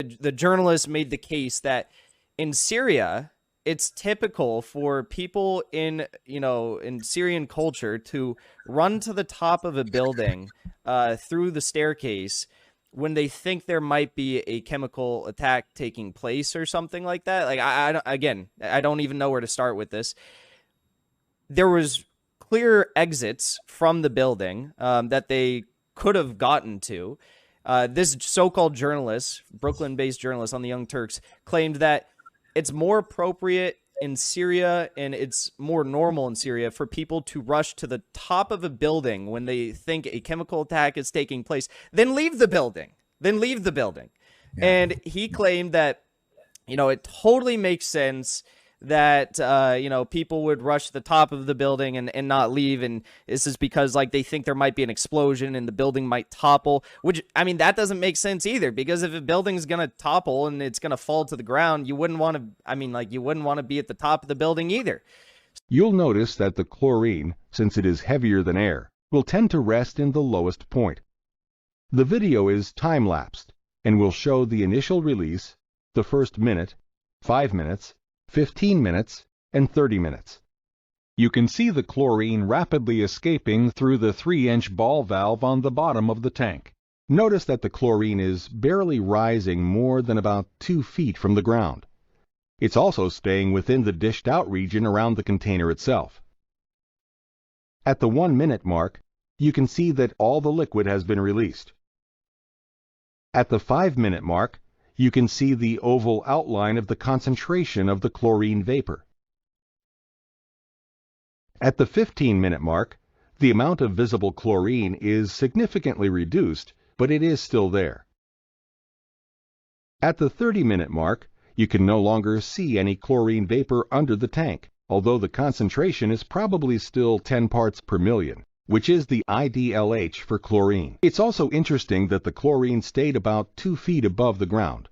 The journalist made the case that in Syria, it's typical for people in Syrian culture to run to the top of a building through the staircase when they think there might be a chemical attack taking place or something like that. Like I don't even know where to start with this. There was clear exits from the building that they could have gotten to. This so-called journalist, Brooklyn-based journalist on the Young Turks, claimed that it's more appropriate in Syria and it's more normal in Syria for people to rush to the top of a building when they think a chemical attack is taking place, then leave the building. Yeah. And he claimed that, it totally makes sense that people would rush to the top of the building and not leave, and this is because like they think there might be an explosion and the building might topple, which that doesn't make sense either, because if a building's gonna topple and it's gonna fall to the ground, you wouldn't want to be at the top of the building either. You'll notice that the chlorine, since it is heavier than air, will tend to rest in the lowest point. The video is time-lapsed and will show the initial release, the first minute, 5 minutes, 15 minutes, and 30 minutes. You can see the chlorine rapidly escaping through the 3-inch ball valve on the bottom of the tank. Notice that the chlorine is barely rising more than about 2 feet from the ground. It's also staying within the dished-out region around the container itself. At the 1-minute mark, you can see that all the liquid has been released. At the 5-minute mark, you can see the oval outline of the concentration of the chlorine vapor. At the 15-minute mark, the amount of visible chlorine is significantly reduced, but it is still there. At the 30-minute mark, you can no longer see any chlorine vapor under the tank, although the concentration is probably still 10 parts per million, which is the IDLH for chlorine. It's also interesting that the chlorine stayed about 2 feet above the ground,